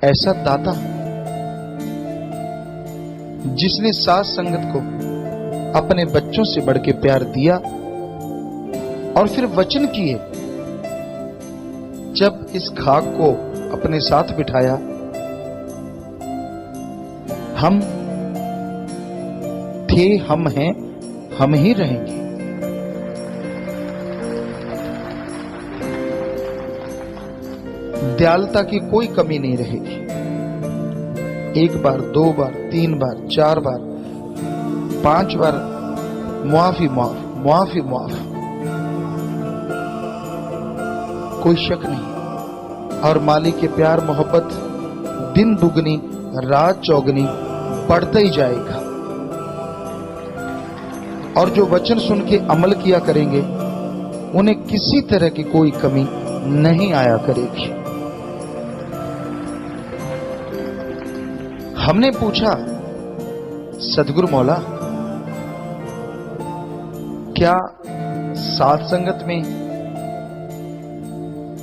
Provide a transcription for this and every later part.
ऐसा दाता जिसने साथ संगत को अपने बच्चों से बढ़ के प्यार दिया और फिर वचन किए, जब इस खाक को अपने साथ बिठाया, हम थे, हम हैं, हम ही रहेंगे। दयालुता की कोई कमी नहीं रहेगी। एक बार, दो बार, तीन बार, चार बार, 5 बार मुआफी माफ, मुआफी माफ, कोई शक नहीं। और मालिक के प्यार मोहब्बत दिन दुगनी रात चौगनी बढ़ता ही जाएगा। और जो वचन सुन के अमल किया करेंगे, उन्हें किसी तरह की कोई कमी नहीं आया करेगी। हमने पूछा, सदगुरु मौला, क्या साथ संगत में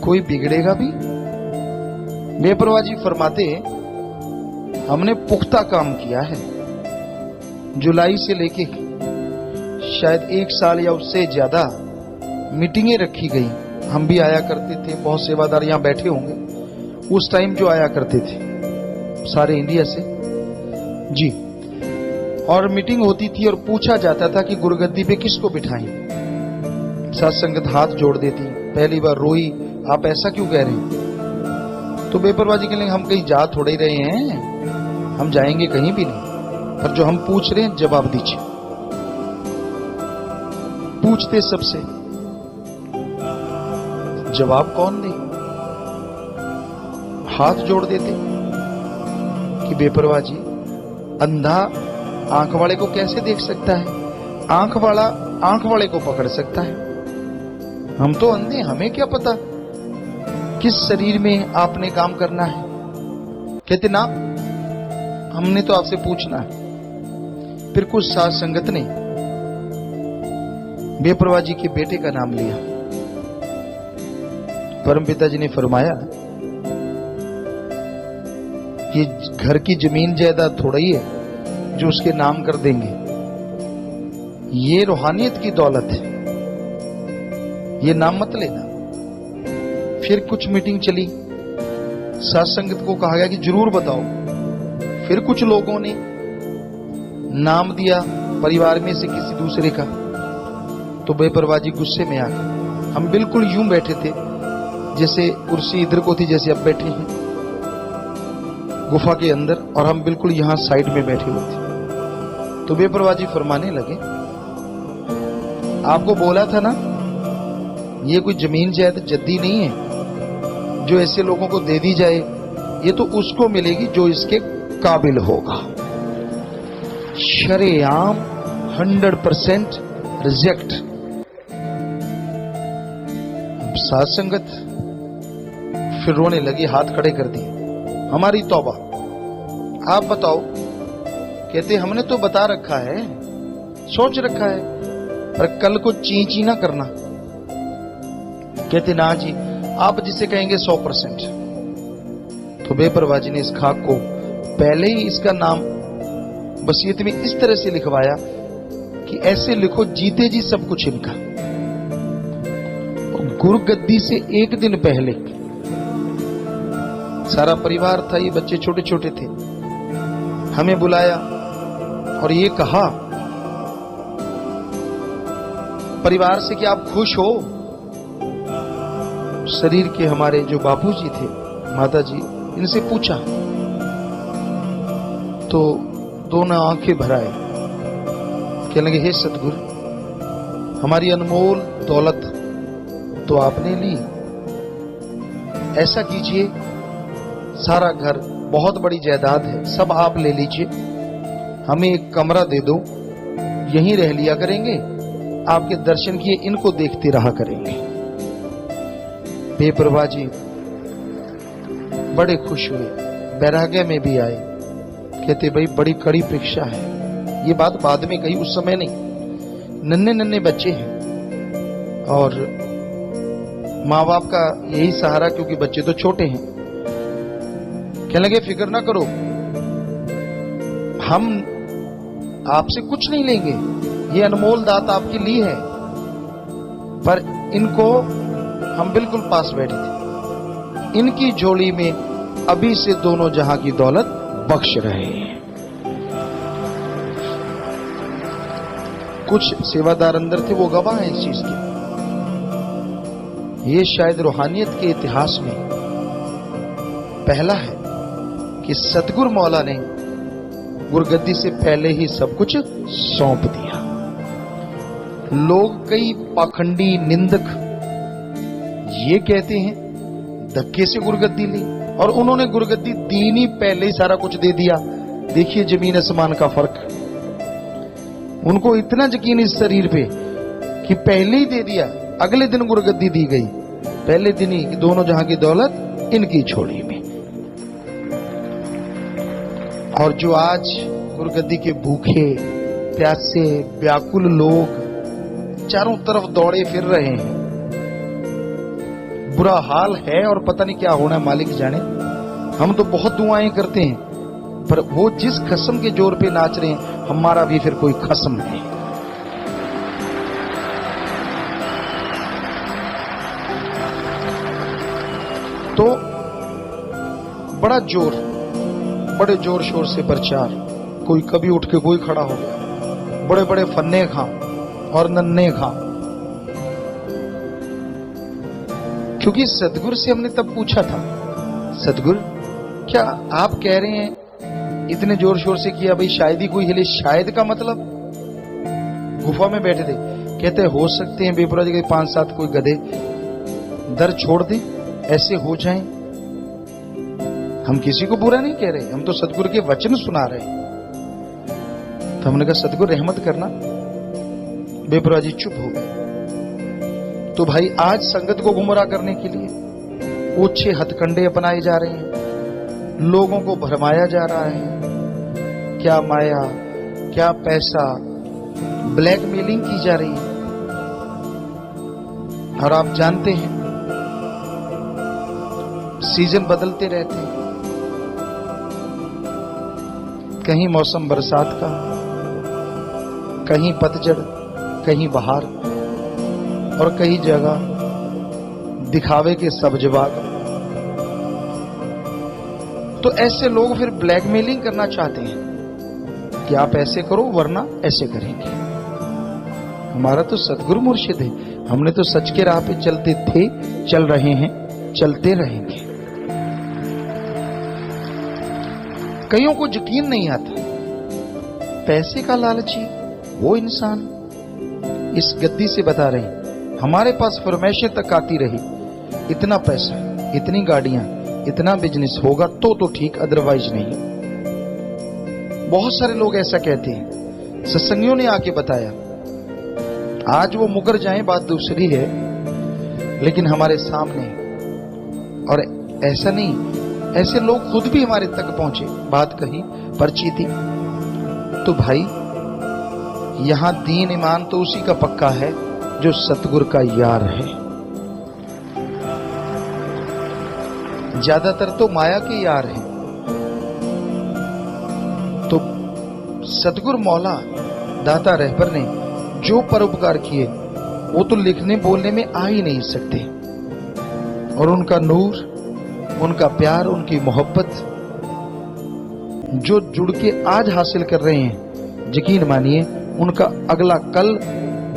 कोई बिगड़ेगा भी? बेपरवाह जी फरमाते, हमने पुख्ता काम किया है। जुलाई से लेके शायद 1 साल या उससे ज्यादा मीटिंगें रखी गई। हम भी आया करते थे, बहुत सेवादार यहां बैठे होंगे उस टाइम जो आया करते थे, सारे इंडिया से जी। और मीटिंग होती थी और पूछा जाता था कि गुरुगद्दी पे किसको बिठाएं। साथ संगत हाथ जोड़ देती, पहली बार रोई, आप ऐसा क्यों कह रहे हैं? तो बेपरवाह जी कहने, हम कहीं जा थोड़े ही रहे हैं, हम जाएंगे कहीं भी नहीं, पर जो हम पूछ रहे हैं जवाब दीजिए। पूछते सबसे, जवाब कौन दे? हाथ जोड़ देते कि बेपरवाह जी, अंधा आंख वाले को कैसे देख सकता है? आंख वाला आंख वाले को पकड़ सकता है। हम तो अंधे, हमें क्या पता किस शरीर में आपने काम करना है? कहते ना, हमने तो आपसे पूछना है। फिर कुछ साथ संगत ने बेपरवाह जी के बेटे का नाम लिया। परमपिता जी ने फरमाया, ये घर की जमीन जायदाद थोड़ा ही है जो उसके नाम कर देंगे, ये रूहानियत की दौलत है, ये नाम मत लेना। फिर कुछ मीटिंग चली, साथ संगत को कहा गया कि जरूर बताओ। फिर कुछ लोगों ने नाम दिया परिवार में से किसी दूसरे का, तो बेपरवाह जी गुस्से में आ गए। हम बिल्कुल यूं बैठे थे जैसे कुर्सी इधर को थी, जैसे अब बैठे हैं गुफा के अंदर, और हम बिल्कुल यहां साइड में बैठे हुए थे। तो बेपरवाह जी फरमाने लगे, आपको बोला था ना, ये कोई जमीन जायदाद जद्दी नहीं है जो ऐसे लोगों को दे दी जाए, ये तो उसको मिलेगी जो इसके काबिल होगा। शरेआम 100% रिजेक्ट। साथ संगत फिर रोने लगी, हाथ खड़े कर दिए, हमारी तौबा, आप बताओ। कहते, हमने तो बता रखा है, सोच रखा है, पर कल को ची ची ना करना। कहते, ना जी, आप जिसे कहेंगे 100%। तो बेपरवाह जी ने इस खाक को पहले ही इसका नाम वसीयत में इस तरह से लिखवाया कि ऐसे लिखो, जीते जी सब कुछ इनका। गुरुगद्दी से 1 दिन पहले सारा परिवार था, ये बच्चे छोटे छोटे थे, हमें बुलाया और ये कहा परिवार से कि आप खुश हो? शरीर के हमारे जो बापूजी थे, माता जी, इनसे पूछा तो दोनों आंखें भर आए। कहने लगे, हे सतगुरु, हमारी अनमोल दौलत तो आपने ली, ऐसा कीजिए, सारा घर, बहुत बड़ी जायदाद है, सब आप ले लीजिए, हमें एक कमरा दे दो, यहीं रह लिया करेंगे, आपके दर्शन किए इनको देखते रहा करेंगे। बेपरवाह जी बड़े खुश हुए, बैराग्य में भी आए। कहते, भाई बड़ी कड़ी परीक्षा है। ये बात बाद में कही, उस समय नहीं। नन्हे नन्हे बच्चे हैं और माँ बाप का यही सहारा, क्योंकि बच्चे तो छोटे हैं। कहने लगे फिक्र ना करो, हम आपसे कुछ नहीं लेंगे, ये अनमोल दात आपके लिए है। पर इनको हम बिल्कुल पास बैठे थे, इनकी झोली में अभी से दोनों जहां की दौलत बख्श रहे हैं। कुछ सेवादार अंदर थे, वो गवाह है इस चीज के। ये शायद रूहानियत के इतिहास में पहला है कि सतगुरु मौला ने गुरगद्दी से पहले ही सब कुछ सौंप दिया। लोग कई पाखंडी निंदक ये कहते हैं धक्के से गुरगद्दी ली, और उन्होंने गुरगद्दी दी नहीं, पहले ही सारा कुछ दे दिया। देखिए जमीन आसमान का फर्क। उनको इतना यकीन इस शरीर पे कि पहले ही दे दिया, अगले दिन गुरगद्दी दी गई, पहले दिन ही दोनों जहां की दौलत इनकी झोली में। और जो आज गुरगद्दी के भूखे प्यासे व्याकुल लोग चारों तरफ दौड़े फिर रहे हैं, बुरा हाल है और पता नहीं क्या होना है, मालिक जाने। हम तो बहुत दुआएं करते हैं, पर वो जिस खस्म के जोर पे नाच रहे हैं, हमारा भी फिर कोई खस्म है। तो बड़ा जोर, बड़े जोर शोर से प्रचार, कोई कभी उठ के कोई खड़ा हो गया, बड़े बड़े फन्ने खां और नन्हे खां। क्योंकि सतगुरु से हमने तब पूछा था, सतगुरु क्या आप कह रहे हैं इतने जोर शोर से किया, भाई शायद ही कोई हिले, शायद का मतलब? गुफा में बैठे थे, कहते हो सकते हैं बेपुरा जी के 5-7 कोई गधे दर छोड़ दे, ऐसे हो जाएं। हम किसी को बुरा नहीं कह रहे, हम तो सतगुरु के वचन सुना रहे हैं। तो हमने कहा सतगुरु रहमत करना। बेपुरा जी चुप हो गए। तो भाई आज संगत को गुमराह करने के लिए ओछे हथकंडे अपनाए जा रहे हैं, लोगों को भरमाया जा रहा है। क्या माया, क्या पैसा, ब्लैकमेलिंग की जा रही है। और आप जानते हैं सीजन बदलते रहते हैं, कहीं मौसम बरसात का, कहीं पतझड़, कहीं बहार, और कई जगह दिखावे के सब्ज बाग। तो ऐसे लोग फिर ब्लैकमेलिंग करना चाहते हैं कि आप ऐसे करो वरना ऐसे करेंगे। हमारा तो सतगुरु मुर्शिद है, हमने तो सच के राह पे चलते थे, चल रहे हैं, चलते रहेंगे। कईयों को यकीन नहीं आता, पैसे का लालची वो इंसान। इस गद्दी से बता रहे हैं, हमारे पास फरमाइशें तक आती रही, इतना पैसा, इतनी गाड़ियां, इतना बिजनेस होगा तो ठीक, अदरवाइज नहीं। बहुत सारे लोग ऐसा कहते हैं, सत्संगियों ने आके बताया। आज वो मुकर जाए बात दूसरी है, लेकिन हमारे सामने, और ऐसा नहीं, ऐसे लोग खुद भी हमारे तक पहुंचे, बात कही, पर्ची थी। तो भाई यहां दीन ईमान तो उसी का पक्का है जो सतगुरु का यार है। ज्यादातर तो माया के यार हैं। तो सतगुरु मौला दाता रहबर ने जो परोपकार किए वो तो लिखने बोलने में आ ही नहीं सकते। और उनका नूर, उनका प्यार, उनकी मोहब्बत जो जुड़ के आज हासिल कर रहे हैं, यकीन मानिए उनका अगला कल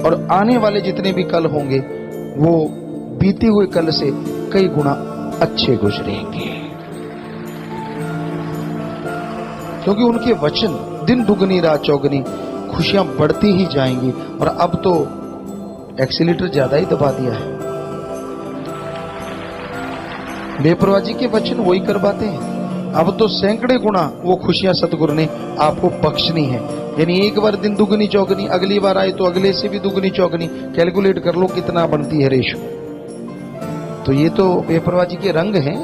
और आने वाले जितने भी कल होंगे वो बीते हुए कल से कई गुना अच्छे गुजरेंगे। क्योंकि उनके वचन दिन दुगनी रात चौगनी, खुशियां बढ़ती ही जाएंगी। और अब तो एक्सीलेटर ज्यादा ही दबा दिया है। बेपरवाह जी के वचन वही करवाते हैं। अब तो सैकड़े गुना वो खुशियां सतगुरु ने आपको बख्शनी है। यानी एक बार दिन दुगनी चौगनी, अगली बार आए तो अगले से भी दुगनी चौगनी। कैलकुलेट कर लो कितना बनती है रेशो। तो ये तो बेपरवाह जी के रंग हैं।